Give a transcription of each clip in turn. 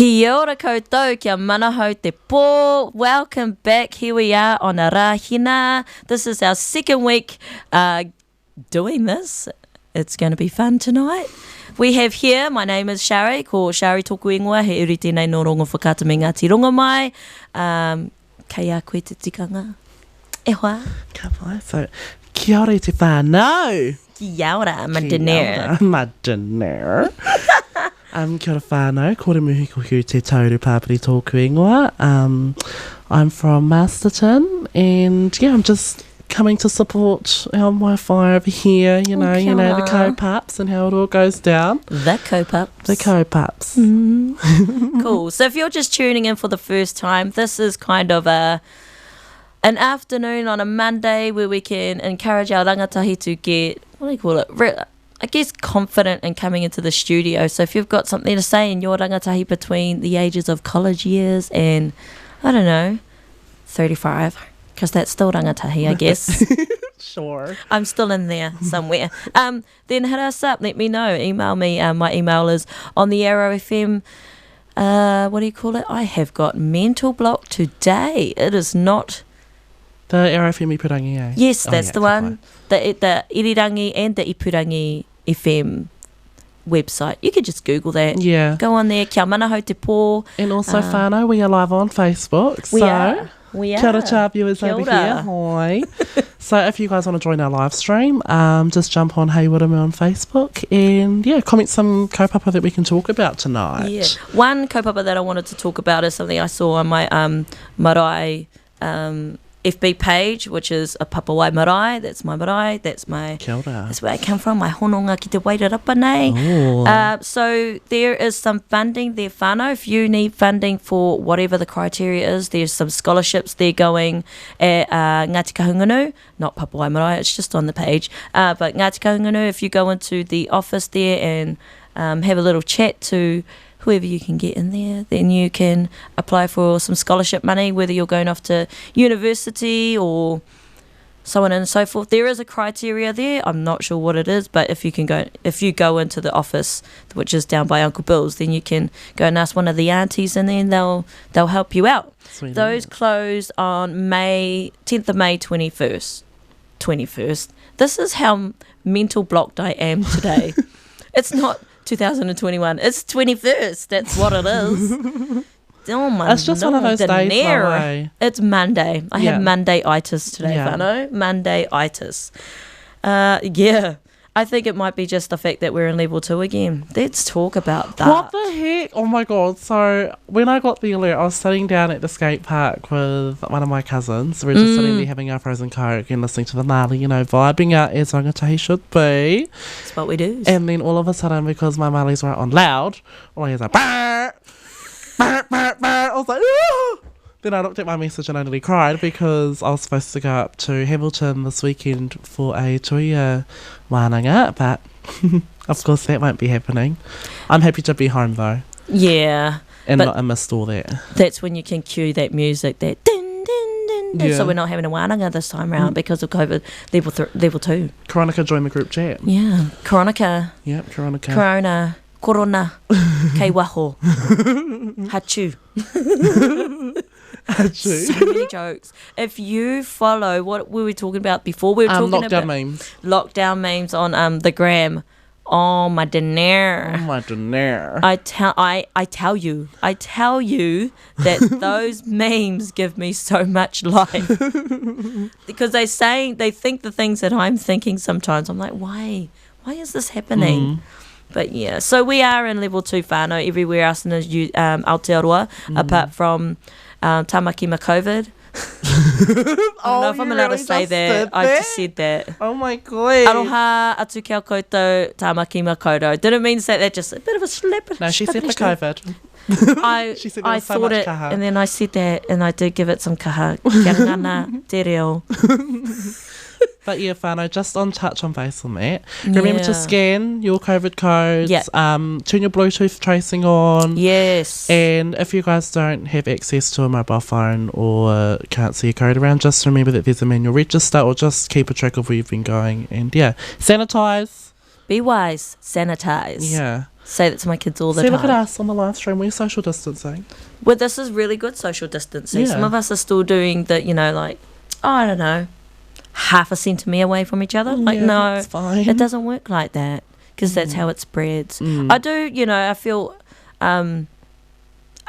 Kia ora koutou, kia manahau te pō. Welcome back. Here we are on Arahina. This is our second week doing this. It's going to be fun tonight. We have here, my name is Shari, ko Shari tōku ingoa, he uri tēnei no rongo whakata me Ngāti Rongo mai. Kei a koe te tikanga. E hoa. Ka pai, so kia ora te whānau. Kia ora, Madenair. Madenair. Kia ora whānau, kore muhi ko hiu te tauru pāpiri tōku ingoa. I'm from Masterton, and yeah, I'm just coming to support our Wi-Fi over here, you know, the co-pups and how it all goes down. The co-pups. The co-pups. Cool. So if you're just tuning in for the first time, this is kind of an afternoon on a Monday where we can encourage our rangatahi to get, what do you call it, I guess confident in coming into the studio. So if you've got something to say in your rangatahi between the ages of college years and, I don't know, 35, because that's still rangatahi, I guess. Sure. I'm still in there somewhere. Then hit us up, let me know, email me. My email is on the Arrow FM. What do you call it? I have got mental block today. It is not... The Arrow FM Ipurangi, eh? Yes, that's the one. The Irirangi and the Ipurangi FM website. You could just Google that. Yeah. Go on there. Kia manahau te pō. And also, whānau, we are live on Facebook. We are. Kia ora cha viewers over here. Hi. So if you guys want to join our live stream, just jump on Hey Wirame on Facebook and yeah, comment some kaupapa that we can talk about tonight. Yeah. One kaupapa that I wanted to talk about is something I saw on my marae FB page, which is a Papawai marae. That's my marae. That's my... Kia ora. That's where I come from. My hononga ki te Wairarapa nei. So there is some funding there, whānau. If you need funding for whatever the criteria is, there's some scholarships there going at Ngāti Kahungunu. Not Papawai marae, it's just on the page. But Ngāti Kahungunu, if you go into the office there and have a little chat to whoever you can get in there, then you can apply for some scholarship money, whether you're going off to university or so on and so forth. There is a criteria there. I'm not sure what it is, but if you go into the office, which is down by Uncle Bill's, then you can go and ask one of the aunties, and then they'll help you out. Sweet. Those close on 10th of May 21st. This is how mental blocked I am today. It's not 2021. It's 21st. That's what it is. Oh my! It's just one of those days. It's Monday. I have Monday-itis today, whānau. Monday-itis. Yeah. I think it might be just the fact that we're in level 2 again. Let's talk about that. What the heck? Oh my god. So when I got the alert, I was sitting down at the skate park with one of my cousins. We're just sitting there having our frozen coke and listening to the Māori, vibing out as rangatahi should be. That's what we do. And then all of a sudden, because my Māoris were on loud, all I hear is like, "Bark, bark, bark, bark." I was like, "Ooh." Then I looked at my message and I nearly cried because I was supposed to go up to Hamilton this weekend for a tuia wānanga, but of course that won't be happening. I'm happy to be home though. Yeah. And not amidst all that. That's when you can cue that music, that din, din, din, din. Yeah. So we're not having a wānanga this time round because of COVID level 2. Koronika joined the group chat. Yeah. Koronika. Yep, Koronika. Korona. Kei waho. Hachu. So many jokes. If you follow what we were talking about before, we were talking about lockdown memes on the gram. Oh my Madenair. Oh my Madenair. I tell you that those memes give me so much life because they think the things that I'm thinking sometimes. I'm like, why is this happening? But yeah, so we are in level 2 whānau everywhere else in Aotearoa, apart from Tamakima COVID. I don't know if I'm allowed to say that. I just said that. Oh my god. Aroha atu kia koutou Tamakima Kodo. Didn't mean to say that, just a bit of a slip. No, she said the COVID. She said I thought it, kaha. And then I said that, and I did give it some kaha. Kia ngana te reo. But yeah, whānau, just on touch on base on that. Remember to scan your COVID codes. Yep. Turn your Bluetooth tracing on. Yes. And if you guys don't have access to a mobile phone or can't see a code around, just remember that there's a manual register or just keep a track of where you've been going. And yeah, sanitize. Be wise. Sanitize. Yeah. say that to my kids all the See, time. look at us on the live stream. We're social distancing. Well, this is really good social distancing. Yeah. Some of us are still doing the, like, I don't know, half a centimetre away from each other. Like, Yeah, no, it's fine. it doesn't work like that because that's how it spreads. I do, I feel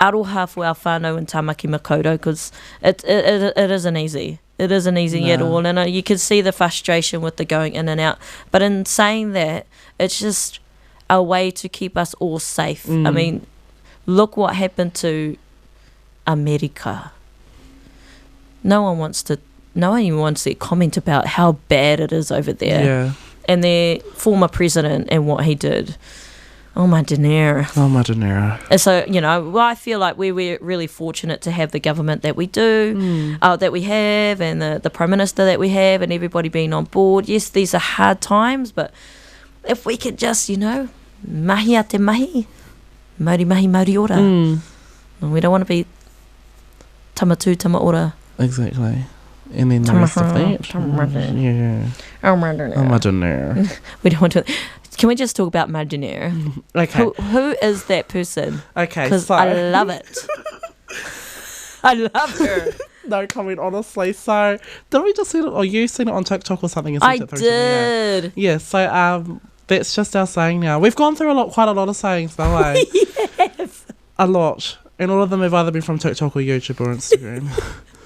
aroha for our whānau in Tamaki Makaurau because it isn't easy. It isn't easy at all. And you can see the frustration with the going in and out. But in saying that, it's just a way to keep us all safe. I mean, look what happened to America. No one even wants to comment about how bad it is over there. Yeah. And their former president and what he did. Oh, my dinero. Oh, my dinero. And so, I feel like we're really fortunate to have the government that we do, that we have, and the Prime Minister that we have, and everybody being on board. Yes, these are hard times, but if we could just, mahi a te mahi, mauri mahi, mauri ora. We don't want to be tamatu, tamaora. Exactly. And then the rest of that. Yeah. Oh, my dinero. We don't want to. Can we just talk about my dinero? Okay. Who is that person? Okay, Because so... I love it. I love her. No comment, honestly. So, did we just see it, or you seen it on TikTok or something? And I sent it through to me, yeah? did. Yeah, so that's just our saying now. We've gone through quite a lot of sayings, though, eh? Yes. A lot. And all of them have either been from TikTok or YouTube or Instagram.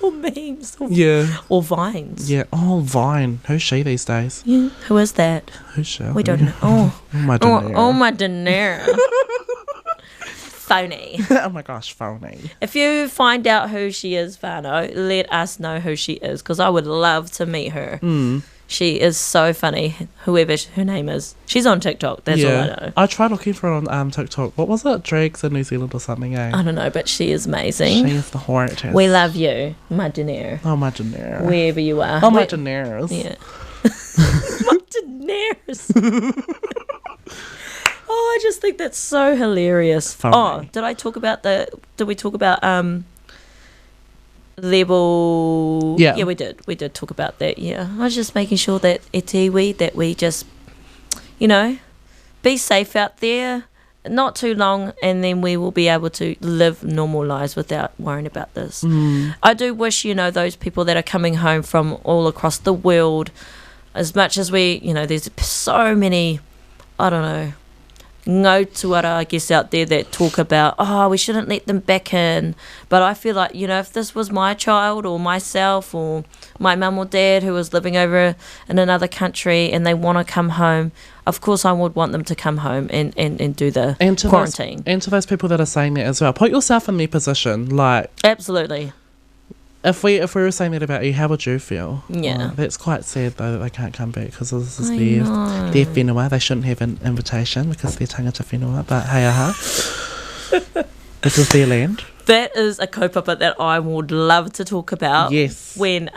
Or memes. Yeah. Or vines. Yeah. Oh, Vine. Who's she these days? Yeah. Who is that? Who's she? We don't know. Oh, Oh, my dinero. oh my dinero. Phony. Oh, my gosh, phony. If you find out who she is, Fano, let us know who she is because I would love to meet her. She is so funny, whoever her name is. She's on TikTok, that's all I know. I tried looking for her on TikTok. What was it? Drags in New Zealand or something, eh? I don't know, but she is amazing. She is the horror. We love you, my dinero. Oh, my dinero. Wherever you are. Oh, my dineros. Yeah. My dineros. Oh, I just think that's so hilarious. Funny. Oh, did we talk about level? Yeah, we did talk about that. Yeah, I was just making sure that that we just be safe out there, not too long, and then we will be able to live normal lives without worrying about this. I do wish those people that are coming home from all across the world, as much as we there's so many, I don't know, ngau tuara, I guess, out there that talk about, we shouldn't let them back in. But I feel like, if this was my child or myself or my mum or dad who was living over in another country and they want to come home, of course I would want them to come home and do the quarantine. And to those people that are saying that as well, put yourself in their position. Like, absolutely. If we were saying that about you, how would you feel? Yeah. That's quite sad, though, that they can't come back because this is know. their whenua. They shouldn't have an invitation because they're tangata whenua, but hey aha. This is their land. That is a kaupapa that I would love to talk about. Yes. When,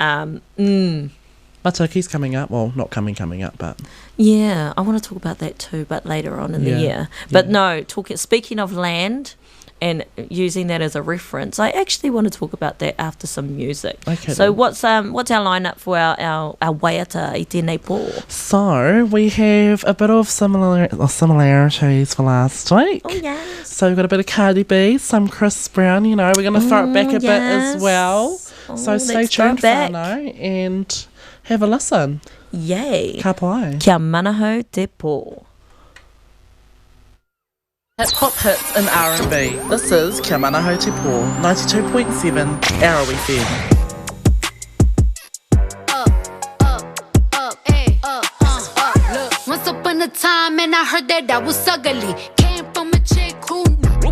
Mataki's coming up. Well, not coming up, but... Yeah, I want to talk about that too, but later on in the year. But no, speaking of land... and using that as a reference, I actually want to talk about that after some music. Okay. So what's our lineup for our waiata i tēnei pō? So we have a bit of similarities for last week. Oh yes. So we've got a bit of Cardi B, some Chris Brown. We're going to throw it back a bit as well. So stay tuned, whānau, and have a listen. Yay. Ka pai. Kia manahau te pō. Hip-hop hits and R&B. This is Kia Manahau Te Pō, 92.7 Arrow FM. Look, once upon a time, and I heard that I was ugly. Came from a chick who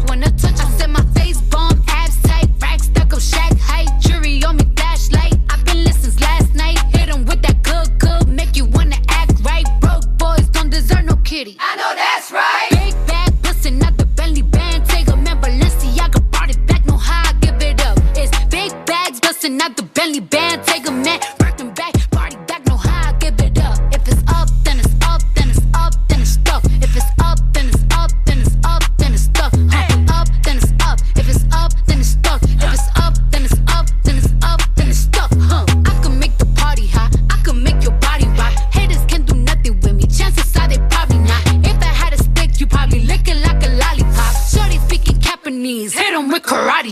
wanna touch. I said my face bomb, abs tight, racks stuck up, shack height, jury on me, flashlight. I've been listening since last night. Hit 'em with that good, make you wanna act right. Broke boys don't deserve no kitty. I know that's right. Big bag, bustin' out the Bentley band. Take a man, Balenciaga brought it back. Know how I give it up. It's big bags, bustin' out the Bentley band. Take a man, working back, party back. Know how I give it up. If it's up, then it's up, then it's up, then it's stuff. If it's up, then it's up,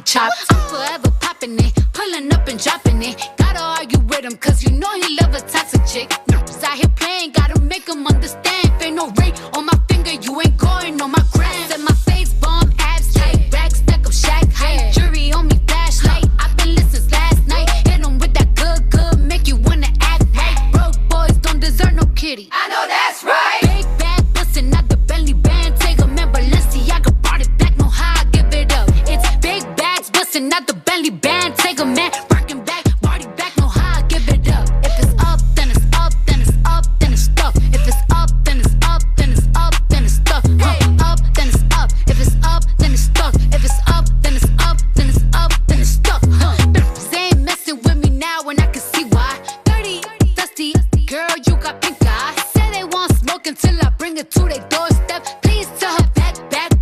chop. I'm forever popping it, pulling up and dropping it. Gotta argue with him, cause you know he love a toxic chick. Noobs out here playing, gotta make him understand. Ain't no ring on my finger, you ain't going on my gram. Set my face bomb, abs tight, back stack up shack height. Jury on me, flashlight. I've been listening last night. Hit him with that good, make you wanna act right. Broke boys don't deserve no kitty. I know that's right. Big bag bustin' out the Bentley band. Take a man, Balenciaga brought it back. Know how I give it up. It's big bags bustin' out the Bentley band. Take a man, rockin' back, party back. Know how I give it up. If it's up, then it's up, then it's up, then it's stuck. If it's up, then it's up, then it's up, then it's stuck. Up, then it's up. If it's up, then it's stuck. If it's up, then it's up, then it's up, then it's stuck. They ain't messing with me now, and I can see why. Dirty, dusty, girl, you got pink eye. Say they want smoke until I bring it to their doorstep. Please tell her back,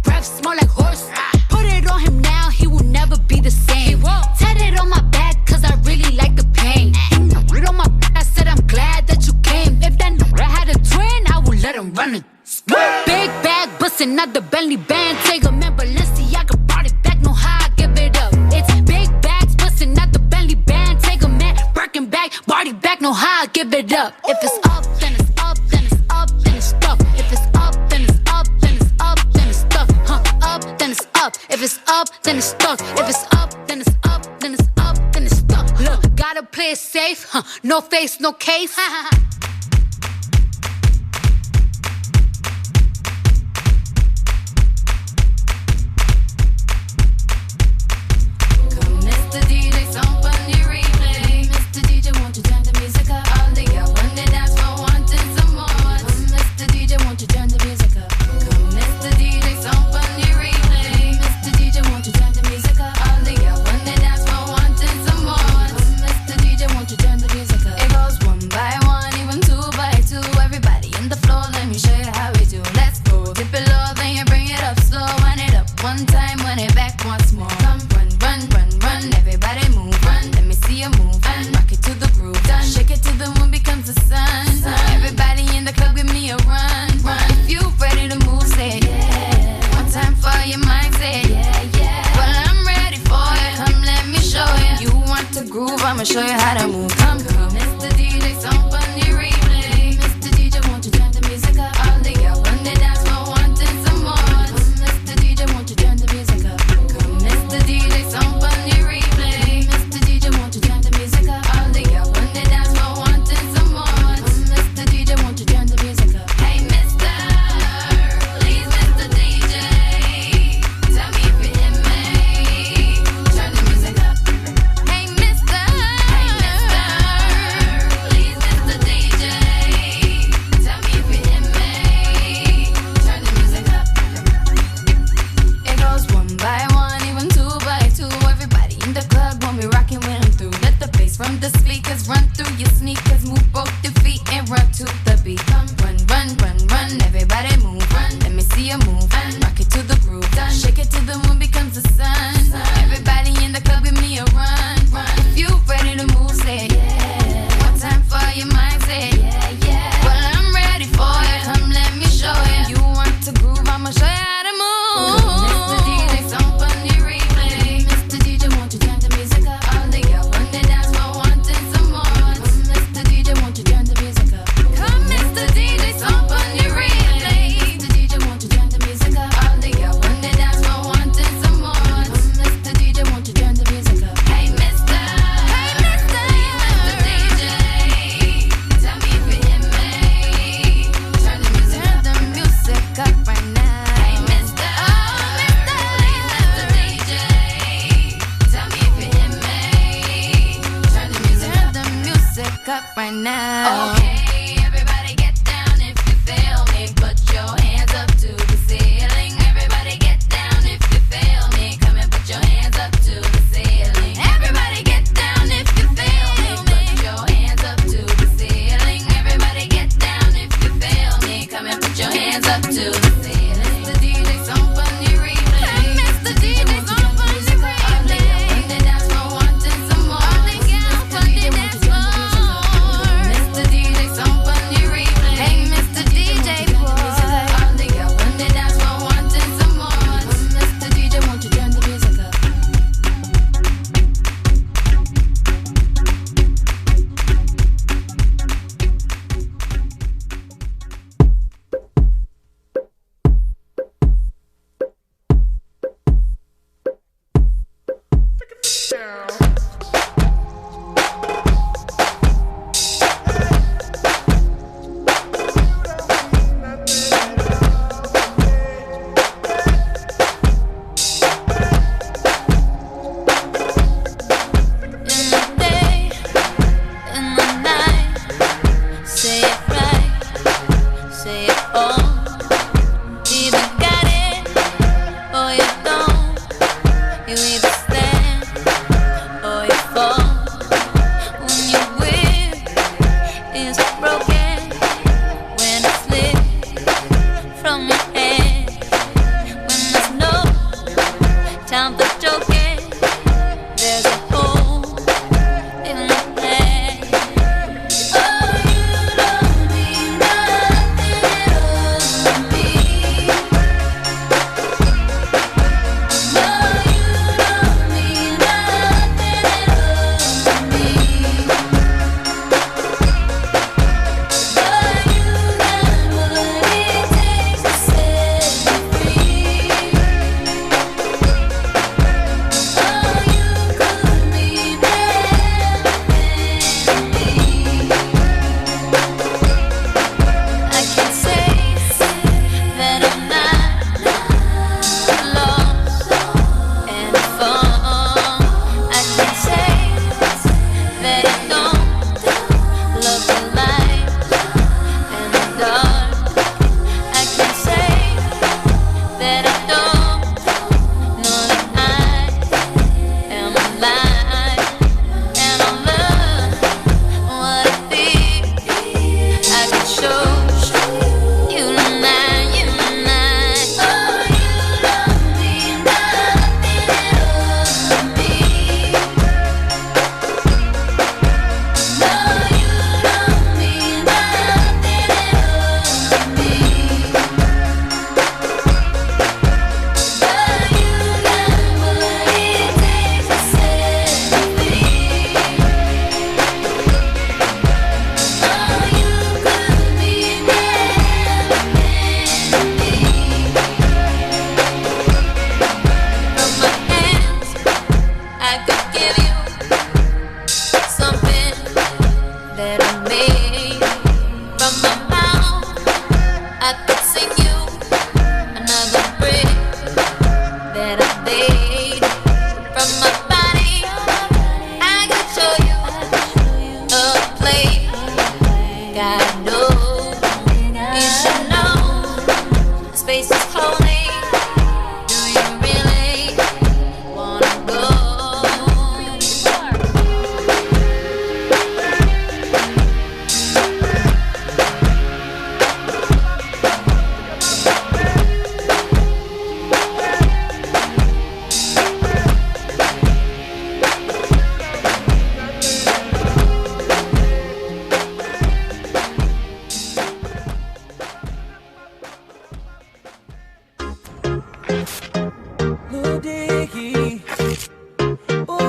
breath smell like horse. Put it on him now, he will never be the same. Tat it on my back, cause I really like the pain. Read on my back, I said I'm glad that you came. If that nigga had a twin, I would let him run it. Big bag, bustin' out the Bentley band. Take a man, Balenciaga brought it back. Know how I give it up. It's big bags, bustin' out the Bentley band. Take a man, Birkin back, party back. Know how I give it up. If it's up, then it's up, then it's up, then it's stuck. If it's up, then it's up, then it's up, then it's stuck. Up, then it's up. If it's up, then it's stuck. If it's up, then it's up, then it's up, then it's stuck. Look, gotta play it safe. No face, no case. I'ma show you how to move. Come, Mr. DJ, some funny replay. Mr. DJ, won't you turn the music up? All the girls on the dance floor wanting some more. Mr. DJ, won't you turn the music up? Come, Mr. DJ, some funny replay. Mr. DJ, won't you turn the music up? All the girls on the dance floor wanting some more. Mr. DJ, won't you turn the music up? Hey, Mr. Please, Mr. DJ, tell me if you hear me. Turn the music up. Hey, Mr. From the speakers, run through your sneakers, move both your feet and run to the beat. Come, run, run, run, run, everybody move. Run, let me see you move. Rock it to the groove. Shake it till the moon becomes the sun. Everybody in the club, give me a run. If you ready to move, say yeah. One time for your mind, say yeah. Well, I'm ready for it. Come, let me show you. You want to groove? I'ma show you how to move. Mr. DJ, some funny replay. Mr. DJ, won't you turn the music up? All the girls on the dance floor wanting some more. Mr. DJ, won't you turn the music up? Come, Mr. DJ, some funny replay. Mr. DJ, won't you turn the music up? All the girls on the dance floor wanting some more. Mr. DJ, won't you turn the music up? Hey, Mr. DJ, tell me if you hear me. Turn the music up. Turn the music up right now. Hey, Mr. DJ, tell me if you hear me. Turn the music up right now. Okay, everybody get down if you feel me. Put your hands up to the ceiling. Everybody get down if you feel me. Come and put your hands up to the ceiling. Everybody get down if you feel me. Put your hands up to the ceiling. Everybody get down if you feel me. Come and put your hands up to the ceiling. Mr. DJ, some funny replay. Mr. DJ, some funny replay. On the dance floor wanting some more. Mr. DJ, won't you turn the music up? Mr. DJ, some funny replay. Hey, Mr. DJ, boy. On the girls on the dance floor wanting some more. Mr. DJ, won't you turn the music up? I know. You should know. Space is holy. Do you really wanna go? Lil Dicky. Ooh.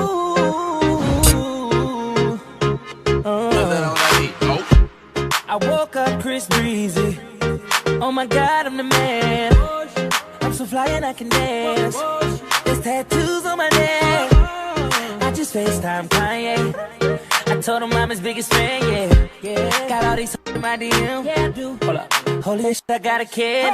I woke up Chris Breezy. Oh my God, I'm the man. I'm so fly and I can dance. There's tattoos on my neck. I just FaceTime Kanye. I told him I'm his biggest fan, yeah. Got all these in my DM. Yeah, I do. Hold up. Holy shit, I got a kid.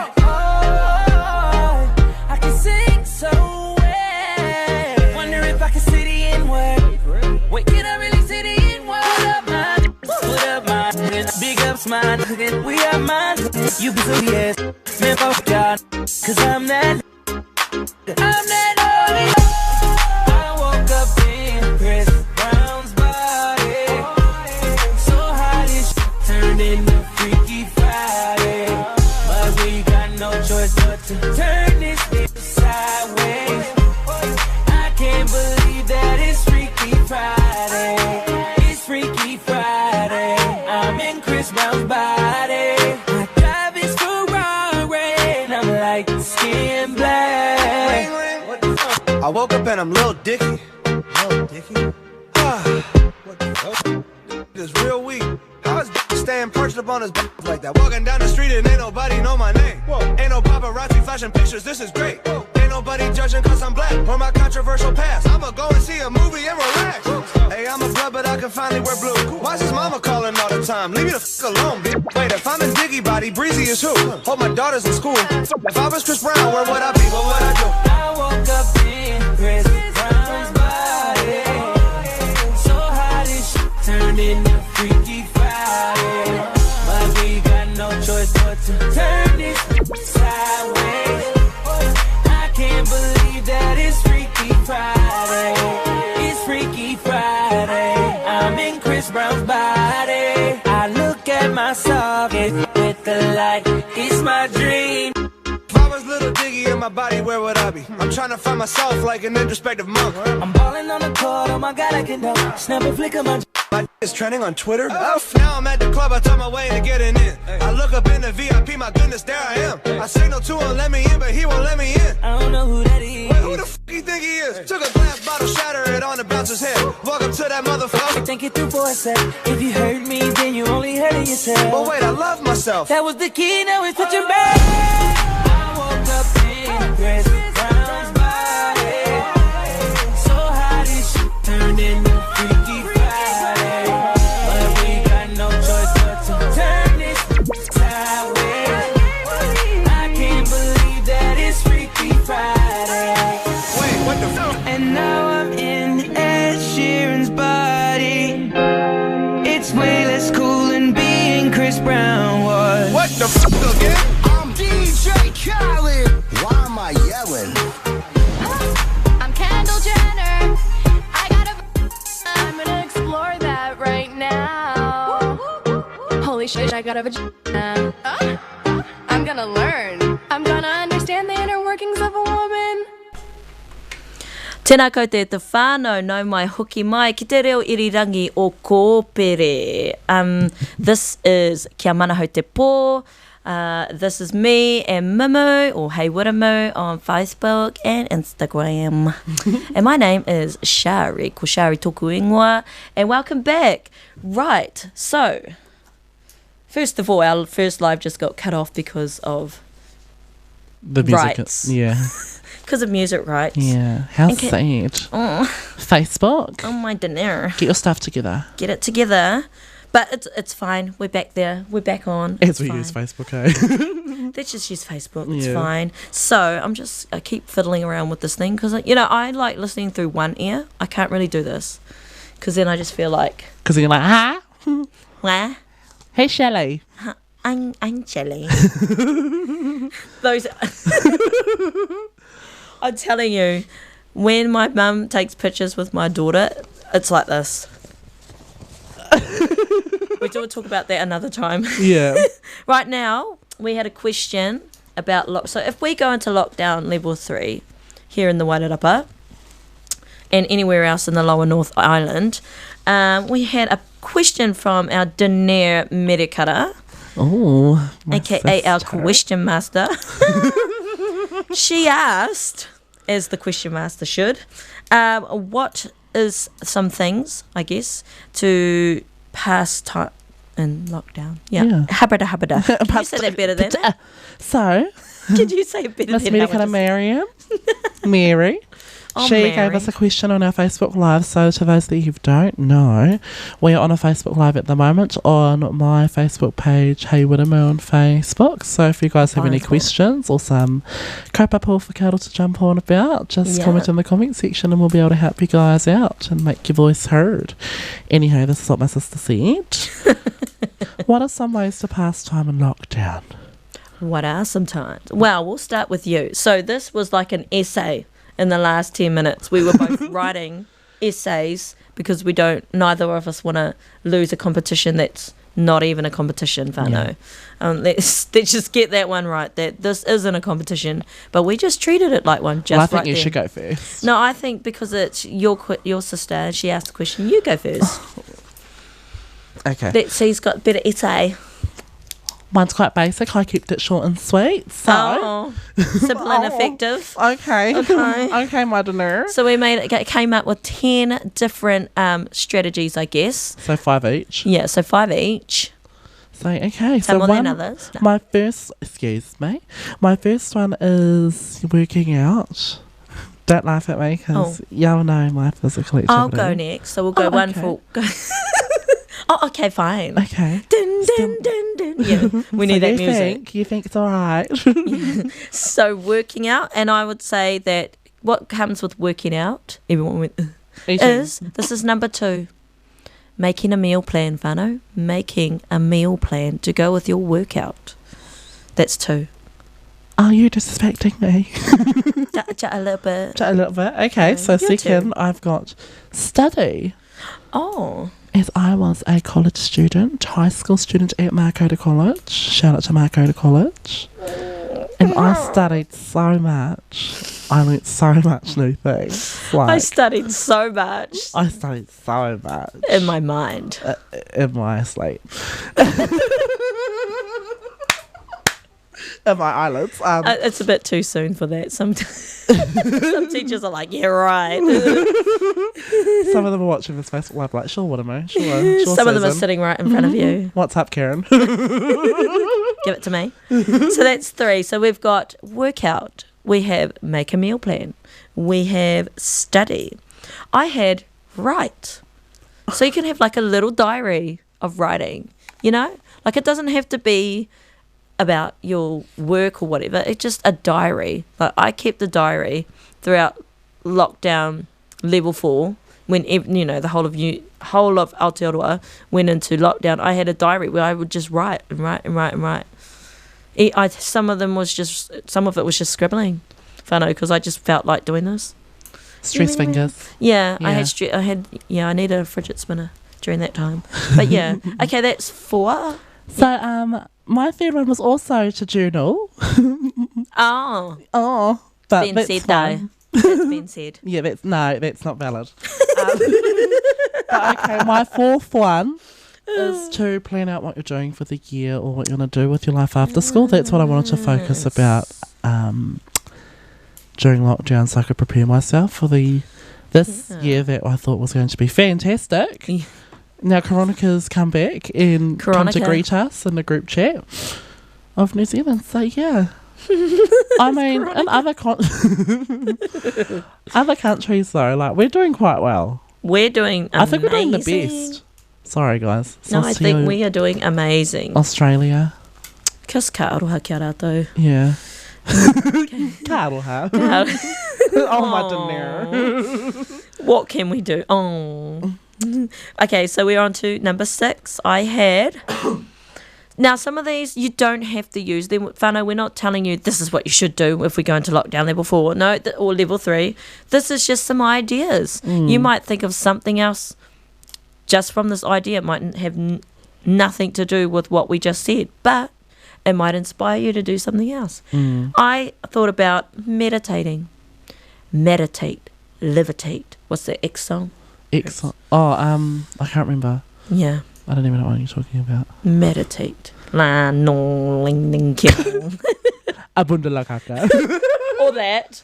I can sing so well. Wonder if I can see the N-word. Wait, can I really see the N-word? What up, man? Big ups, man. We are mine. You be so yes. Man, fuck God. Cause I'm that. Holy. I woke up in Chris Brown's body. So hot this shit turned into Freaky Friday. But we got no choice but to turn this shit sideways. I can't believe that it's Freaky Friday. It's Freaky Friday. I'm in Chris Brown's body. My drive is Ferrari. And I'm like skin black. I woke up and I'm Lil Dicky. Lil Dicky? What the fuck? It's real weak. How is staying perched up on his like that? Walking down the street and ain't nobody know my name. Whoa. Ain't no paparazzi flashing pictures, this is great. Whoa. Ain't nobody judging cause I'm black or my controversial past. I'ma go and see a movie and relax. Hey, I'm a blood, but I can finally wear blue. Why's his mama calling all the time? Leave me the fuck alone, bitch. Wait, if I'm in Diggy body, Breezy is who? Hope my daughter's in school. If I was Chris Brown, where would I be? What would I do? I woke up in Chris Brown's body. So hot this shit turned into Freaky Friday. But we got no choice but to turn this sideways. I can't believe that it's Freaky Friday. It's Freaky Friday. I'm in Chris Brown's body. I look at myself with the light. It's my dream. If I was Little Diggy in my body, where would I be? I'm trying to find myself like an introspective monk. I'm balling on the court, oh my God, I can dunk. Snap a flick of my My is trending on Twitter. Now I'm at the club, I tell my way to getting in. I look up in the VIP, my goodness, there I am. I signal to him, let me in, but he won't let me in. I don't know who that is. Wait, who the f*** you think he is? Took a glass bottle, shatter it on the bouncer's head. Walk up to that motherfucker. Think it through for a sec. If you hurt me, then you only hurting yourself. But wait, I love myself. That was the key, now it's such a bad. I woke up in Chris Brown's body. So hot this shit turned into Freaky Friday. But we got no choice but to turn this sideways. I can't believe that it's Freaky Friday. Wait, what the fuck? And now I'm in Ed Sheeran's body. It's way less cool than being Chris Brown was. What the fuck again? I'm DJ Khaled. Why am I yelling? I'm Kendall Jenner. I gotta. I'm gonna explore that right now. Holy shit, I got a vagina. I'm gonna learn. I'm gonna understand the inner workings of a woman. Tēnā koutou te whānau nau mai hoki mai ki te reo irirangi o kōpere. This is Kia Mana Hau Te Pō. This is me and Mimu, or Hey Wiramu, on Facebook and Instagram. And my name is Shari, ko Shari Toku Ingoa, and welcome back. Right, so, first of all, our first live just got cut off because of The music. rights. Yeah. Because of music rights. Yeah. How And sad. Oh, Facebook. oh my dinner. Get your stuff together. Get it together. But it's fine. We're back there. We're back on. As It's we fine. use Facebook, eh? Let's just use Facebook. It's Yeah. fine. So I keep fiddling around with this thing because, I like listening through one ear. I can't really do this because then I just feel like, Because then you're like, wah, Hey, Shelley. Angeli. Those. I'm telling you, when my mum takes pictures with my daughter, it's like this. We will talk about that another time. Yeah. Right now, we had a question about so if we go into lockdown level 3 here in the Wairarapa and anywhere else in the lower North Island, we had a question from our Daenerys Medikara, Oh, aka our question master. She asked, as the question master should, what is some things, I guess, to pass time in lockdown? Yeah. Habada habada. Can you say that better than that? So, Did you say it better Miss than how I Medikara just- Mary. Oh, She Mary. gave us a question on our Facebook Live. So, to those that you don't know, we are on a Facebook Live at the moment on my Facebook page, Hayward and Moon Facebook. So, if you guys have any Wonderful. questions or some kaupapa for Carol to jump on about, just Yeah. comment in the comment section and we'll be able to help you guys out and make your voice heard. Anyhow, this is what my sister said. What are some ways to pass time in lockdown? What are some times? Well, we'll start with you. So this was like an essay in the last 10 minutes. We were both writing essays because neither of us want to lose a competition that's not even a competition, whānau. Let's just get that one right, that this isn't a competition, but we just treated it like one. Just Well, I think right you there. should go first. No, I think because it's your sister and she asked the question, you go first. Okay. Let's see, he's got better essay. Mine's quite basic. I kept it short and sweet. So, Oh, simple and effective. okay. Okay. Okay, my dinner. So we came up with 10 different strategies, I guess. So 5 each. Yeah, so 5 each. So, okay. Some So more than others. No. my first one is working out. Don't laugh at me because y'all know my physical activity. I'll go next. So we'll go one okay. for... Oh, okay, fine. Okay. Dun, dun, dun, dun. Yeah, we need So that music. You think it's all right? So working out, and I would say that what comes with working out, everyone went, this is number 2. Making a meal plan, whānau. Making a meal plan to go with your workout. That's 2. Are you disrespecting me? A little bit. A little bit. Okay, so You're second, I've got study. Oh. As I was a college student, high school student at Markota College. Shout out to Markota College. And I studied so much. I learnt so much new things. I studied so much I studied so much. in my mind. In my sleep. In my eyelids. It's a bit too soon for that. Some teachers are like, yeah, right. Some of them are watching this Facebook Live like, sure, what am I? Sure, Some of them are Susan. sitting right in front of you. What's up, Karen? Give it to me. So that's 3. So we've got workout. We have make a meal plan. We have study. I had write. So you can have like a little diary of writing, you know? Like it doesn't have to be about your work or whatever. It's just a diary. Like I kept a diary throughout lockdown level 4 when the whole of Aotearoa went into lockdown. I had a diary where I would just write and write and write and write. Some of it was just scribbling, whānau, because I just felt like doing this. Stress fingers. Yeah, Yeah. I needed a fidget spinner during that time. But yeah, okay, that's 4. So, my third one was also to journal. Oh, Oh, but been that's said fine. though. That's been said. Yeah, that's not valid. But okay, my 4th one is to plan out what you're doing for the year or what you're going to do with your life after school. That's what I wanted to focus about during lockdown, so I could prepare myself for this year that I thought was going to be fantastic. Yeah. Now, Corona's come back and come to Coronica. greet us in the group chat of New Zealand. So, yeah. I mean, in other countries, though, like, we're doing quite well. We're doing amazing. I think we're doing the best. Sorry, guys. No, I think we are doing amazing. Australia. Kas ka aroha kia rātou. Yeah. Karoha. Oh, my dinner. What can we do? Oh. Okay, so we're on to number 6. I had Now, some of these you don't have to use them. Whānau, we're not telling you this is what you should do if we go into lockdown level 4. No, or level 3. This is just some ideas. You might think of something else just from this idea. It might have nothing to do with what we just said, but it might inspire you to do something else. I thought about meditating. Meditate, levitate. What's the X song? Excellent. Oh, I can't remember. Yeah. I don't even know what you're talking about. Meditate. La no ling ling kia. Abunda la kaka. Or that.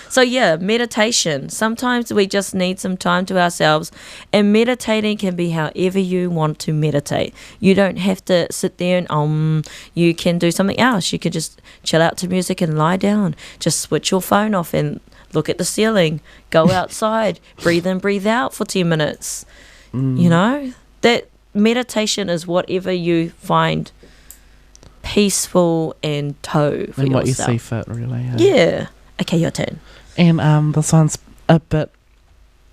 So yeah, meditation. Sometimes we just need some time to ourselves, and meditating can be however you want to meditate. You don't have to sit there and you can do something else. You can just chill out to music and lie down. Just switch your phone off and look at the ceiling. Go outside. Breathe in, breathe out for 10 minutes. You know, that meditation is whatever you find peaceful and toe for And what you yourself. see fit, really. Yeah. Okay, your turn. And this one's a bit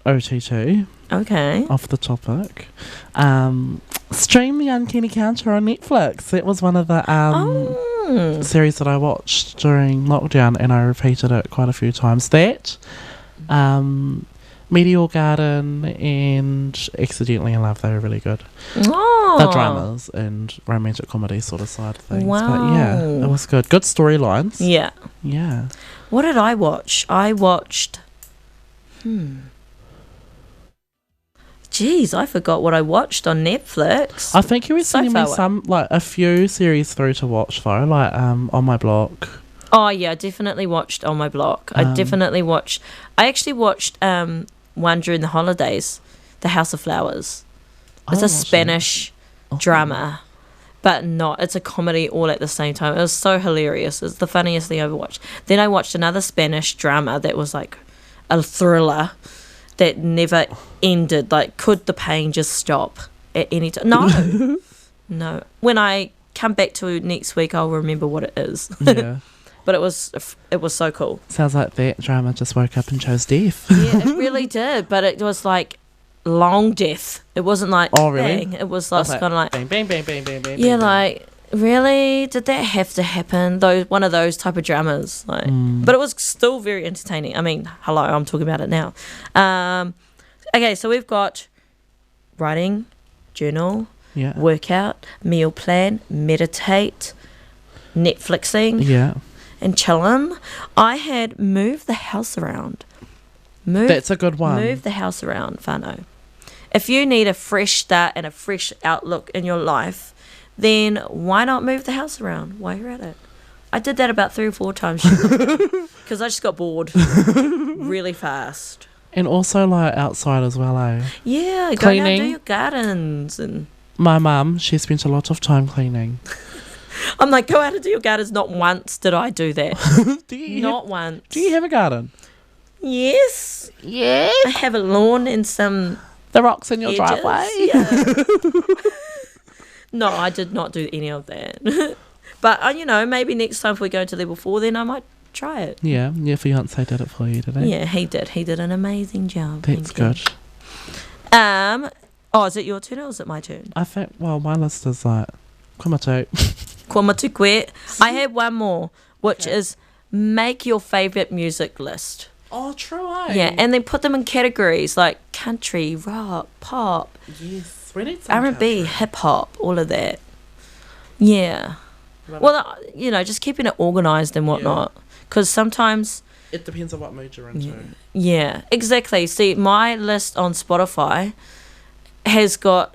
OTT, Okay. off the topic. Stream The Uncanny Counter on Netflix. That was one of the series that I watched during lockdown, and I repeated it quite a few times. That, Meteor Garden and Accidentally in Love, they were really good. Oh. The dramas and romantic comedy sort of side of things. But yeah, it Wow. was good. Good storylines. Yeah. Yeah. What did I watch? I watched. Geez, I forgot what I watched on Netflix. I think you were So sending me far away. some, like, a few series through to watch though, like On My Block. Oh yeah, I definitely watched On My Block. I actually watched one during the holidays, The House of Flowers. It's I a watched Spanish drama, but it's a comedy all at the same time. It was so hilarious. It's the funniest thing I ever watched. Then I watched another Spanish drama that was like a thriller that never ended. Like, could the pain just stop at any time? No. No. When I come back to next week, I'll remember what it is. Yeah. But it was so cool. Sounds like that drama just woke up and chose death. Yeah, it really did. But it was like long death. It wasn't like Oh, really? bang. It was like kind of like bang, bang, bang, bang, bang, bang. yeah, bang, like really did that have to happen? One of those type of dramas. Like, but it was still very entertaining. I mean, hello, I'm talking about it now. Okay, so we've got writing, journal, yeah. workout, meal plan, meditate, Netflixing. Yeah. And chillin'. I had move the house around. That's a good one. Move the house around, whānau. If you need a fresh start and a fresh outlook in your life, then why not move the house around while you're at it? I did that about 3 or 4 times because I just got bored really fast. And also, like, outside as well, eh? Yeah, go down Cleaning. do your gardens. And My mum, she spent a lot of time cleaning. I'm like, go out and do your gardens. Not once did I do that. Do you Not once. Do you have a garden? Yes. Yeah. I have a lawn and some The rocks in your edges. driveway? Yeah. No, I did not do any of that. But, maybe next time if we go to level 4, then I might try it. Yeah, your fiance did it for you, did he? Yeah, he did. He did an amazing job. That's Thank good. you. Is it your turn or is it my turn? I think, well, my list is like, kumatu. Kwamatu koe. I have one more, which is make your favourite music list. Oh, true, eh? Yeah, and then put them in categories like country, rock, pop, Yes, we need some R&B, hip hop, all of that. Yeah. Well, just keeping it organised and whatnot. Because sometimes, It depends on what mood you're into. yeah, exactly. See, my list on Spotify has got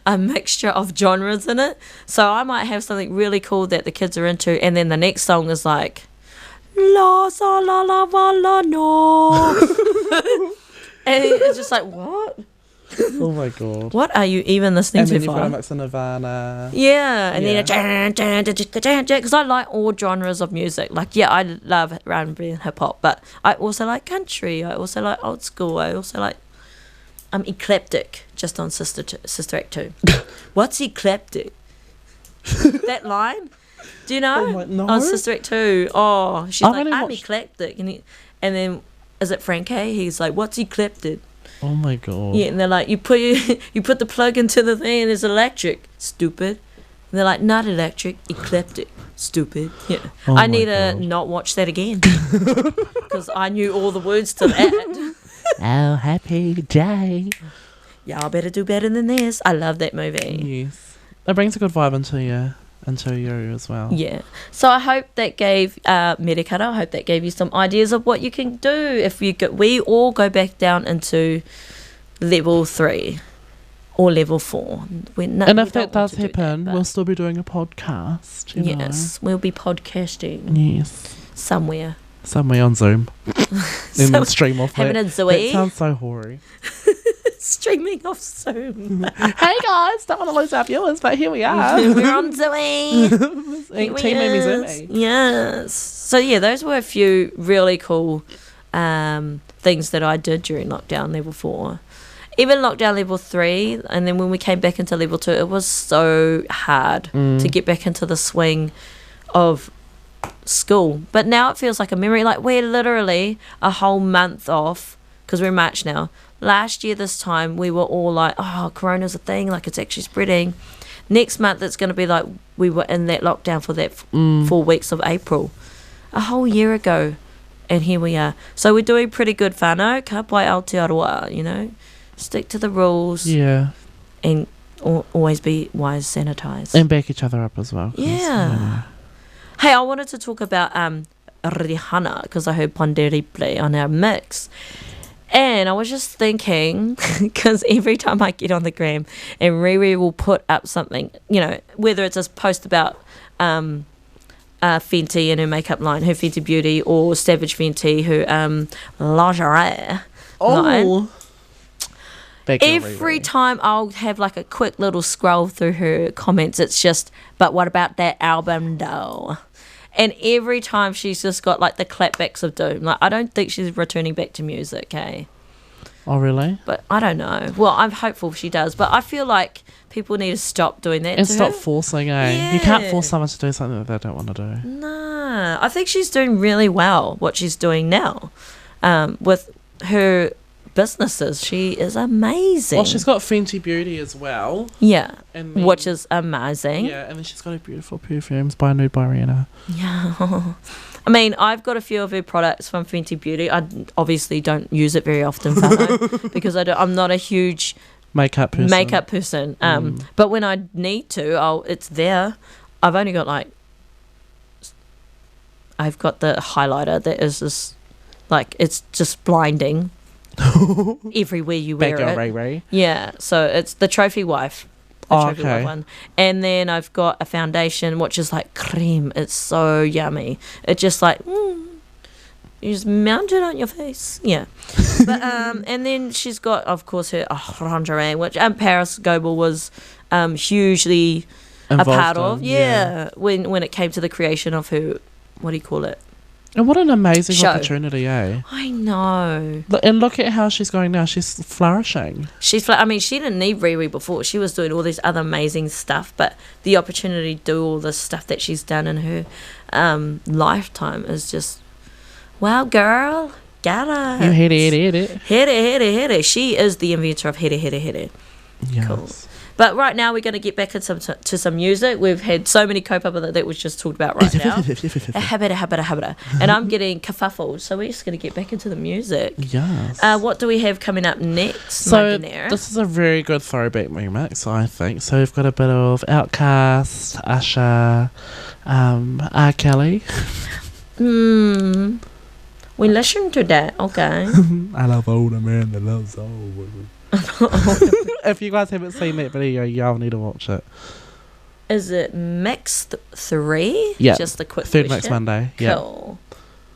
a mixture of genres in it. So I might have something really cool that the kids are into, and then the next song is like, La sa la la va la no. And it's just like, what? Oh my god. What are you even listening And to? then you've got a Fi? mix of Nirvana. Yeah, and Yeah. then because I like all genres of music. Like, yeah, I love R&B and hip hop, but I also like country. I also like old school. I also like eclectic. Just on Sister Act 2. What's eclectic? That line? Do you know? Oh my- no. On Sister Act 2. Oh, she's I've like, only I'm watched- eclectic, and then is it Frank K? He's like, what's eclectic? Oh my god. Yeah, and they're like, you put the plug into the thing and it's electric. Stupid. And they're like, not electric, ecliptic. Stupid. Yeah. Oh I my need to God. not watch that again. Because I knew all the words to that. Oh, happy day. Y'all better do better than this. I love that movie. Yes. It brings a good vibe into you as well. Yeah. So I hope that gave Medicata, I hope that gave you some ideas of what you can do if we all go back down into level 3 or level 4. And if that does happen, we'll still be doing a podcast. You know? Yes, we'll be podcasting Yes. somewhere. Somewhere on Zoom. And then stream off having that. a Zoe. That sounds so hoary. Streaming off Zoom. Hey guys, don't want to lose our viewers, but here we are. We're on Zoe. Team Amy Zoomy. Yes. So yeah, those were a few really cool things that I did during lockdown level 4. Even lockdown level 3, and then when we came back into level 2, it was so hard to get back into the swing of school. But now it feels like a memory. Like we're literally a whole month off, because we're in March now. Last year this time we were all like, oh, corona's a thing, like it's actually spreading. Next month it's going to be like we were in that lockdown for that 4 weeks of April. A whole year ago, and here we are. So we're doing pretty good whānau, ka pai Aotearoa, you know. Stick to the rules. Yeah. And always be wise, sanitize. And back each other up as well. 'cause, Yeah. you know. Hey, I wanted to talk about Rihanna, because I heard Panderi play on our mix. And I was just thinking, because every time I get on the gram and Riri will put up something, you know, whether it's a post about Fenty and her makeup line, her Fenty Beauty, or Savage Fenty, her lingerie line. Oh. That girl Every Riri. time I'll have like a quick little scroll through her comments, it's just, but what about that album though? And every time she's just got like the clapbacks of doom. Like I don't think she's returning back to music, hey? Oh, really? But I don't know. Well, I'm hopeful she does, but I feel like people need to stop doing that And to stop her. forcing, eh? You can't Yeah. force someone to do something that they don't want to do. Nah, I think she's doing really well what she's doing now with her businesses. She is amazing. Well, she's got Fenty Beauty as well. Yeah, And then, which is amazing. Yeah, and then she's got her beautiful perfumes by Nude by Rihanna. Yeah. I mean, I've got a few of her products from Fenty Beauty. I obviously don't use it very often, whānau, because I'm not a huge Makeup person. But when I need to, it's there. I've only got I've got the highlighter that is just like, it's just blinding everywhere you wear Bad girl it. Ray Ray. Yeah, so it's the Trophy Wife. The Oh, Trophy okay. Wife one. And then I've got a foundation which is like cream. It's so yummy. It's just like, you just mount it on your face. Yeah. But and then she's got, of course, her lingerie, which Paris Goebel was hugely a part of. Yeah. When it came to the creation of her, what do you call it? And what an amazing Show. opportunity, eh? I know. And look at how she's going now. She's flourishing. She's like, I mean, she didn't need Riri before. She was doing all this other amazing stuff, but the opportunity to do all this stuff that she's done in her lifetime is just, wow, girl, got it. You hit it. Hit it. She is the inventor of hit it. Yes. Cool. But right now we're going to get back to some music. We've had so many kaupapa that was just talked about right now. Habita. And I'm getting kerfuffled, so we're just going to get back into the music. Yes. What do we have coming up next, So my dinner? this is a very good throwback remix, I think. So we've got a bit of Outkast, Usher, R. Kelly. We listen to that, okay. I love older man that loves old women. If you guys haven't seen that video, y'all need to watch it. Is it Mix 3? Yeah. Just a quick Third question. next Monday. Yeah. Cool.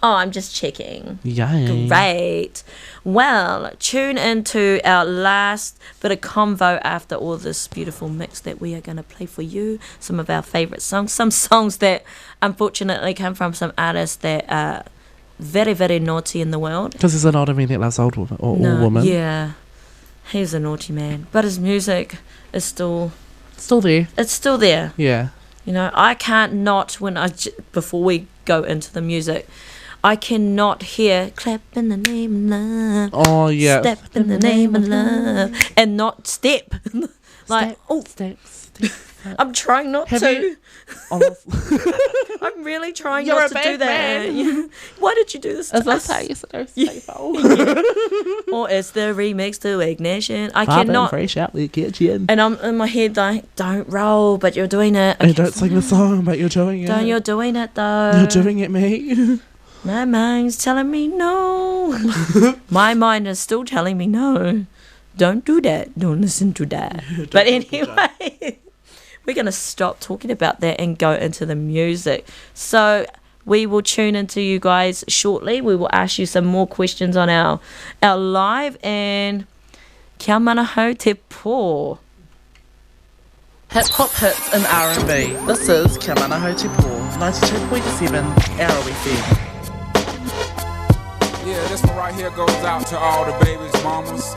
Oh, I'm just checking. Yay. Great. Well, tune into our last bit of convo after all this beautiful mix that we are going to play for you. Some of our favourite songs. Some songs that unfortunately come from some artists that are very, very naughty in the world. Because there's an older man that loves old women or all women. Yeah. He's a naughty man. But his music is still Still there. there. Yeah. You know, I can't not, before we go into the music, I cannot hear clap in the name of love. Oh, yeah. Step in the name of love. And not step. Like, Step. I'm trying not Have to. you- Oh, I'm really trying You're not a to bad do that. man. Why did you do this to as I us? say, it's a Or it's the remix to Ignition. I Cannot. cannot. Fresh out the kitchen. And I'm in my head like, don't roll, but you're doing it. And don't sing the song, but you're doing it. Don't, you're doing it though. You're doing it, me. My mind's telling me no. My mind is still telling me no. Don't do that. Don't listen to that. But anyway, we're going to stop talking about that and go into the music. So we will tune into you guys shortly. We will ask you some more questions on our live. And kia mana hau te pō. Hip hop hits and R&B. This is Kia Mana Hau Te Pō, 92.7 Arrow FM. Yeah, this one right here goes out to all the babies, mamas.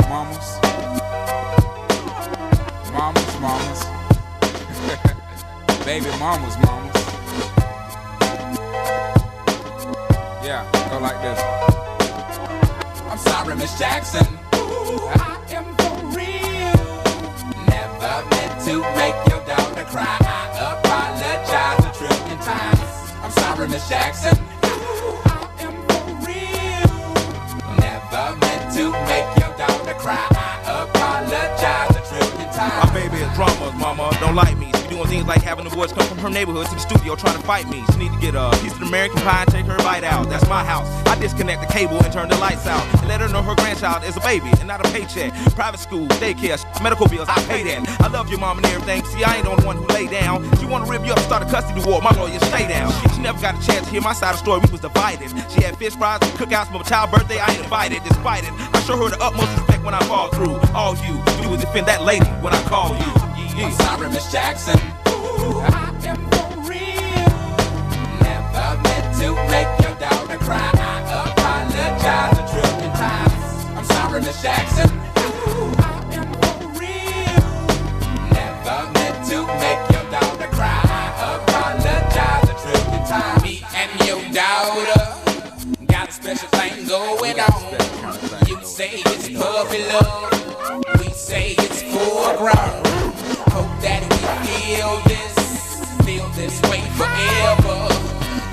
Baby mamas. Yeah, go like this. I'm sorry, Miss Jackson. Ooh, I am for real. Never meant to make your daughter cry. I apologize a trillion times. I'm sorry, Miss Jackson. Ooh, I am for real. Never meant to make your daughter cry. I apologize a trillion times. My baby is drama, mama, don't like me. She doing things like having the boys come from her neighborhood to the studio trying to fight me. She need to get a piece of American pie and take her bite out. That's my house. I disconnect the cable and turn the lights out. And let her know her grandchild is a baby and not a paycheck. Private school, daycare, medical bills, I pay that. I love your mom and everything. See, I ain't the only one who lay down. She wanna rip you up and start a custody war. My lawyer, stay down. She never got a chance to hear my side of the story. We was divided. She had fish fries and cookouts for my child's birthday. I ain't invited, despite it. I show her the utmost respect when I fall through. All you do is defend that lady when I call you. I'm sorry, Miss Jackson. Ooh, I am for real. Never meant to make your daughter cry. I apologize a trillion times. I'm sorry, Miss Jackson. Ooh, I am for real. Never meant to make your daughter cry. I apologize a trillion times. Me and your daughter got a special thing going on. You say it's puppy love. We say it's foreground. Hope that we feel this way forever.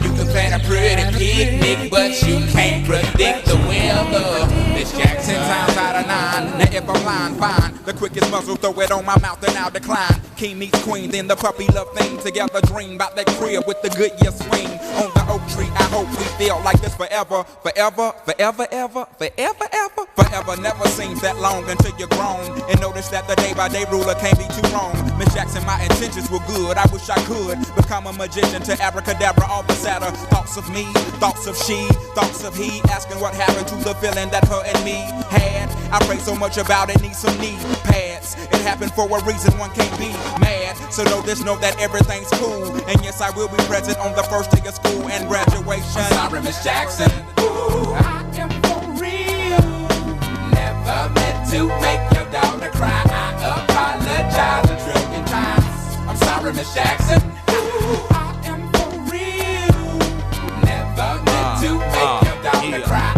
You can plan a pretty picnic, but you can't predict the weather. Miss Jackson times out of 9. Now if I'm lying, fine. The quickest muzzle, throw it on my mouth and I'll decline. King meets queen, then the puppy love thing. Together dream about that crib with the Goodyear swing. On the oak tree, I hope we feel like this forever. Forever never seems that long until you're grown. And notice that the day by day ruler can't be too wrong. Miss Jackson, my intentions were good. I wish I could become a magician to abracadabra all the sadder. Thoughts of me, thoughts of she, thoughts of he. Asking what happened to the feeling that her and me had. I pray so much about it, need some knee pads. It happened for a reason, one can't be mad. So know that everything's cool. And yes, I will be present on the first day of school and graduation. I'm sorry, Miss Jackson. Ooh, I am for real. Never meant to make your daughter cry. I apologize a trillion times. I'm sorry, Miss Jackson. Ooh, I am for real. Never meant to make your daughter cry. I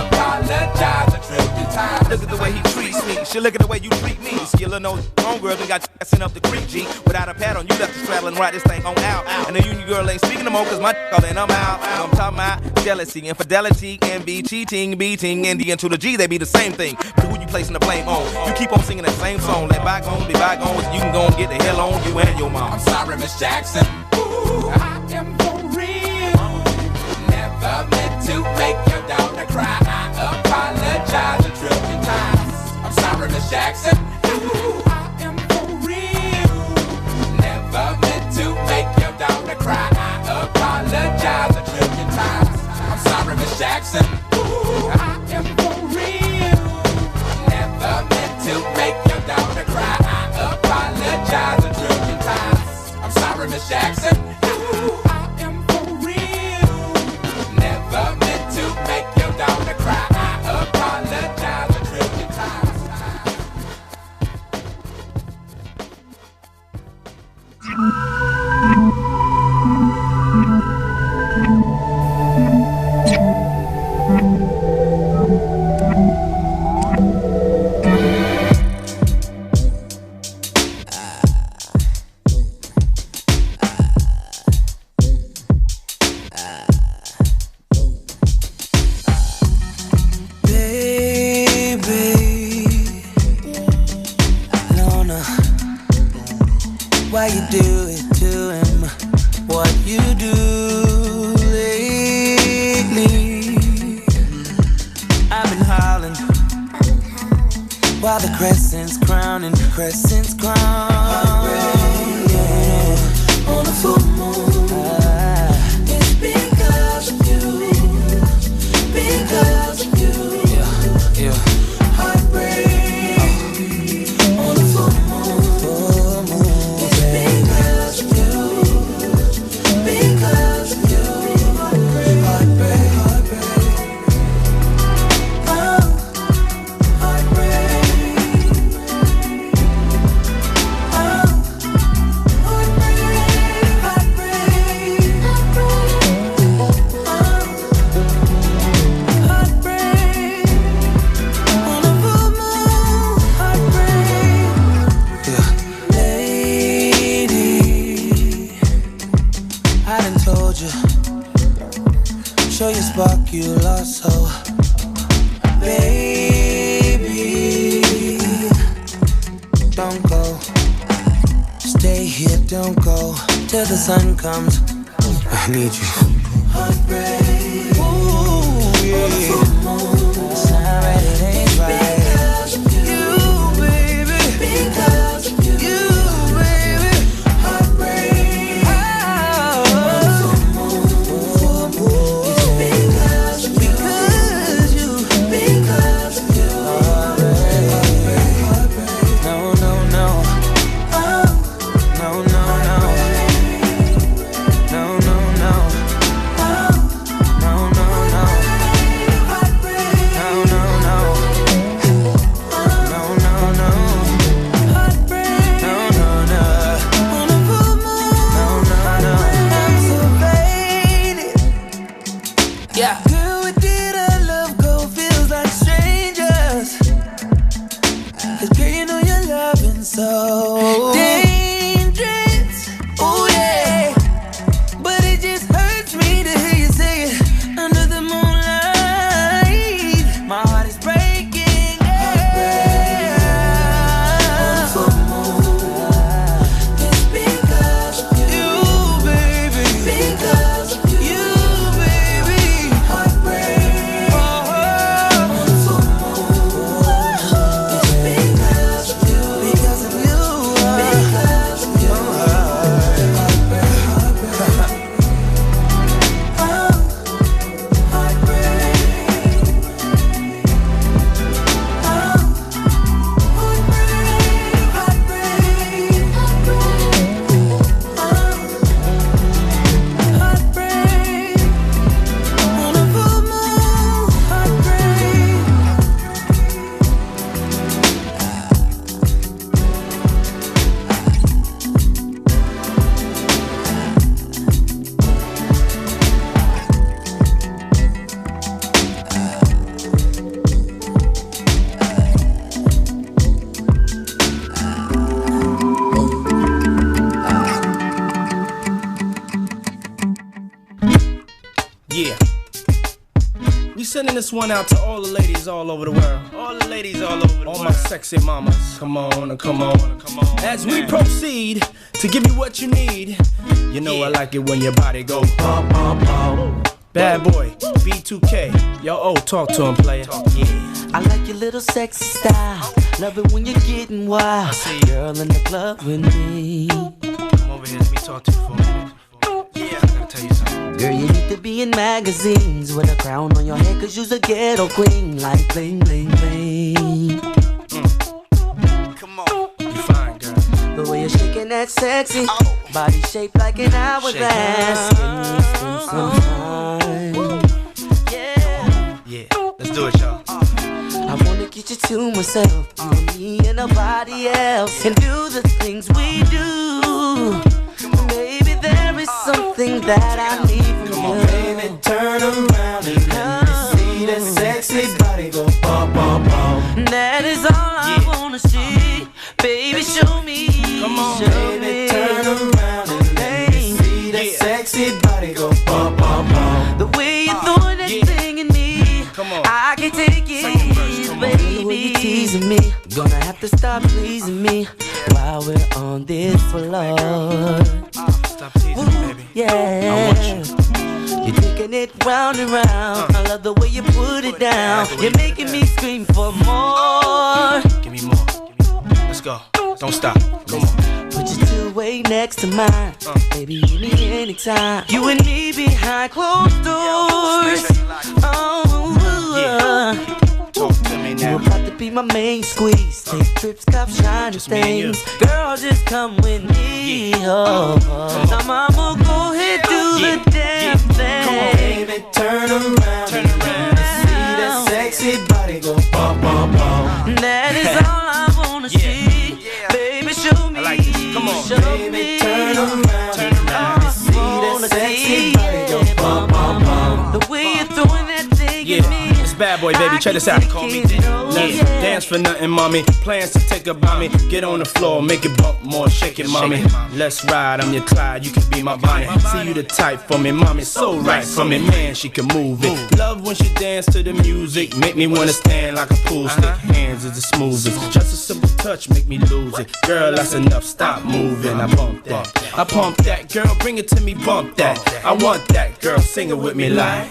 apologize a trillion times. Look at the way he treats me. She look at the way you treat me. Skillin' those homegirls and got you sent up the creek, G. Without a pad on, you left the straddle and ride this thing on out. And the union girl ain't speaking no more, cause my all in, I'm out. I'm talking about jealousy, infidelity, envy, cheating, beating, and the N to the G, they be the same thing. But who you placing the blame on? You keep on singing that same song. Let bygones be bygones, you can go and get the hell on you and your mom. I'm sorry, Miss Jackson. Ooh, I am for real. Never meant to make your daughter cry. I apologize a trillion times. I'm sorry, Miss Jackson. Ooh, I am for real. Never meant to make your daughter cry. I apologize a trillion times. I'm sorry, Miss Jackson. Ooh, I am for real. Never meant to make your daughter cry. I apologize a trillion times. I'm sorry, Miss Jackson. Ooh, I am for real. Never meant to make your daughter cry. I apologize a trillion times. it to him what you do lately. I've been hollering while the crescent's crowning, crescent's crown. Yeah, on a full moon. It's because of you, because of you. Yeah. Heartbreak on a full moon. It's because of you, because of you. Heartbreak, heartbreak. Oh, heartbreak. Show your spark you lost, so baby, don't go. Stay here, don't go till the sun comes. I need you. Heartbreak. Ooh, yeah. It's not right, it ain't right. You, baby. Because of you, baby. Heartbreak. So dangerous, oh yeah. But it just hurts me to hear you say it under the moonlight. My heart is breaking, yeah. It's because of you, baby. Because of you, baby. Heartbreak. Yeah. We sending this one out to all the ladies all over the world. All the ladies all over the world. All my sexy mamas. Come on, come on, come on. As we proceed to give you what you need. You know I like it when your body go pump, pump, pump. Bad boy, B2K. Yo, oh, talk to him, player. Yeah. I like your little sexy style. Love it when you're getting wild. Girl in the club with me. Come over here, let me talk to you for a minute. Yeah, I gotta tell you something. Girl, you need to be in magazines with a crown on your head, 'cause you's a ghetto queen. Like bling, bling, bling. Come on, you fine, girl. The way you're shaking that sexy body shaped like an hourglass. Can we spend some time? Yeah. Yeah, let's do it, y'all. I wanna get you to myself, you and me and nobody else, and do the things we do. Baby, there is something that I need from Come you. on, baby, turn around and let me see that sexy body go bum, bum, bum. That is all I wanna see. Baby, show me. Come on, show Baby, me. turn around and let me see that sexy body go bum, bum, bum. The way you throw that thing in me, Come on. I can take it, baby. The way you teasing me, gonna have to stop pleasing me while we're on this floor. yeah. I want you. You're taking it round and round. I love the way you put it down. You're making me scream for more. Give me more. Let's go. Don't stop. Come on. Put your two-way next to mine. Baby, anytime. You and me behind closed doors. Talk to me now. You're about to be my main squeeze. Take trips, cop shiny things. Girl, just come with me. Oh, now mama, go ahead, do the damn thing. Come on, baby, turn around. Turn around. See that sexy body go bum, bum, bum. That is all I wanna see. Baby, show me. I like this. Come on, show me. Turn around. Turn around. See that sexy body go bum, bum, bum. The way you're throwing that thing at me. Bad boy, baby, check this out. Call me Let's dance for nothing, mommy. Plans to take up by me. Get on the floor, make it bump more, shake it, mommy. Let's ride, I'm your Clyde, you can be my Bonnie. See you the type for me, mommy, so right for me, man, she can move it. Love when she dance to the music, make me wanna stand like a pool stick. Hands is the smoothest, just a simple touch make me lose it. Girl, that's enough, stop moving. I bump that, I pump that, girl, bring it to me, bump that. I want that, girl, sing it with me like.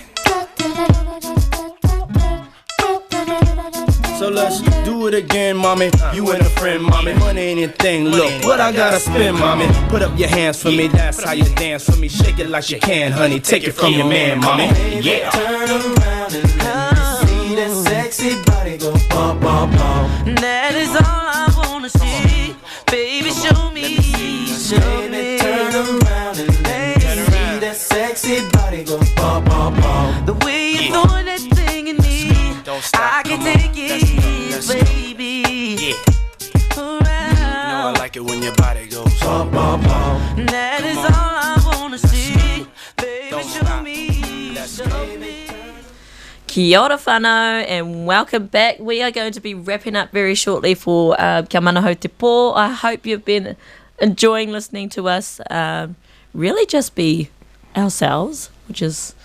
So let's do it again, mommy. You and a friend, mommy. Money ain't a thing. Look, what I gotta spend, mommy. Put up your hands for me. That's how you dance for me. Shake it like you can, honey. Take it from your man, mommy. Yeah. Turn around and let me see that sexy body go bum, bum, bum. That is all I wanna see. Baby, show me. Show me. Turn around and let me see that sexy body go bum, bum, bum. The way you're throwing that thing in me. I can take it, baby. Yeah. You know I like it when your body goes bum, bum, bum. That is all I wanna see. Baby, show me. Show me. Kia ora whanau and welcome back. We are going to be wrapping up very shortly for Kia Manaho Te Pō. I hope you've been enjoying listening to us really just be ourselves, which is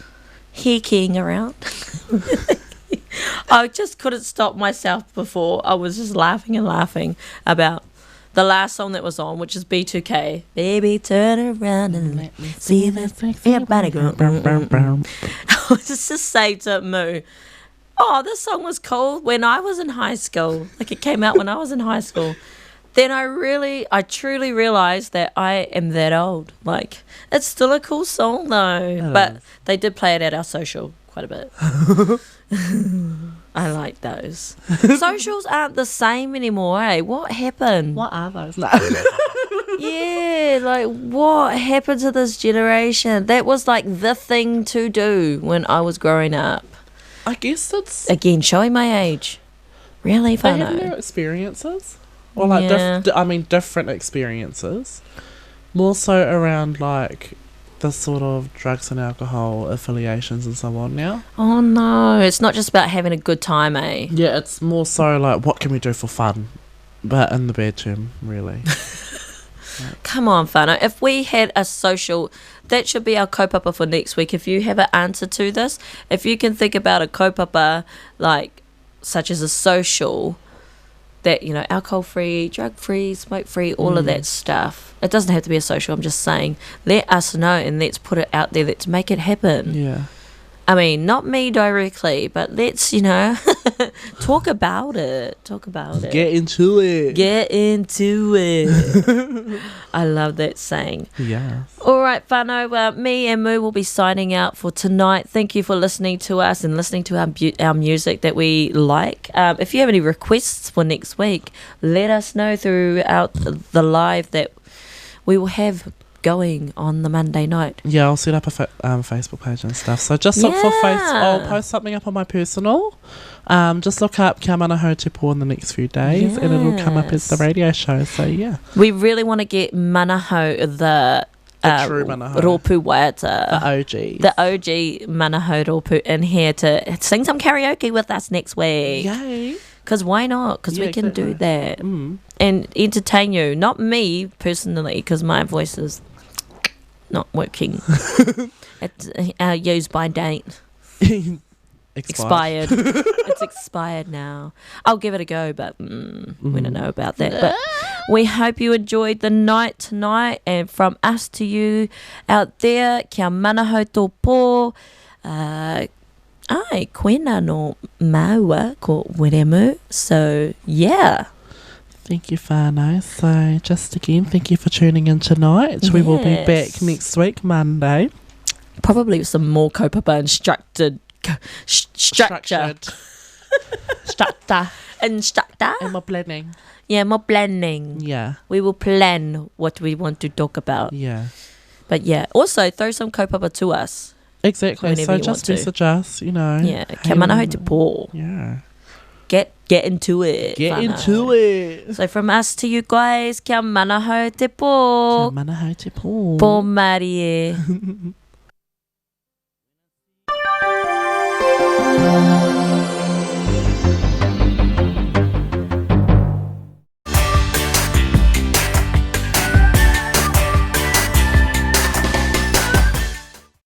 hiking around. I just couldn't stop myself before. I was just laughing and laughing about the last song that was on, which is B2K. Baby, turn around and let me see that body go. I was just say to Moo, oh, this song was cool when I was in high school. Like it came out when I was in high school. Then I truly realised that I am that old. Like, it's still a cool song though. But they did play it at our social quite a bit. I like those. Socials aren't the same anymore, eh? What happened? What are those? No. Yeah, like what happened to this generation? That was like the thing to do when I was growing up. I guess it's Again, showing my age. Really they have fun. their experiences. Or like Yeah. different experiences. More so around like the sort of drugs and alcohol affiliations and so on now. Oh no, it's not just about having a good time, eh? Yeah, it's more so like what can we do for fun, but in the bad term, really. Come on, whānau. If we had a social, that should be our kaupapa for next week. If you have an answer to this, if you can think about a kaupapa like such as a social that, you know, alcohol-free, drug-free, smoke-free, all of that stuff. It doesn't have to be a social, I'm just saying. Let us know and let's put it out there. Let's make it happen. Yeah. I mean, not me directly, but let's, you know, talk about it. Talk about it. Get into it. Get into it. I love that saying. Yeah. All right, whānau, me and Moo will be signing out for tonight. Thank you for listening to us and listening to our music that we like. If you have any requests for next week, let us know throughout the live that we will have going on the Monday night. Yeah, I'll set up a Facebook page and stuff. So just look for I'll post something up on my personal. Just look up Kia Manaho Te Pō in the next few days and it'll come up as the radio show. So yeah. We really want to get Manaho, the true Manaho. Rōpū Waiata. The OG. The OG Manaho Rōpū in here to sing some karaoke with us next week. Yay. Because why not? Because we can do that. And entertain you. Not me, personally, because my voice is not working. It's used by date. Expired. It's expired now. I'll give it a go, but we don't know about that. But We hope you enjoyed the night tonight, and from us to you out there, kia mana hou tō pō. Ai, koena no maua ko weremu. So, yeah. Thank you, whānau. So, just again, thank you for tuning in tonight. We will be back next week, Monday. Probably with some more kaupapa structure. Structure. Instructor. And more planning. Yeah, more planning. Yeah. We will plan what we want to talk about. Yeah. But yeah, also throw some kaupapa to us. Exactly. Whenever So you just want to. message us, you know. Yeah, kia mana hou te pō. Yeah. Get into it. Get whānau. into it. So from us to you guys, kia mana hou te pō. Kia mana hou te pō. Pō Marie.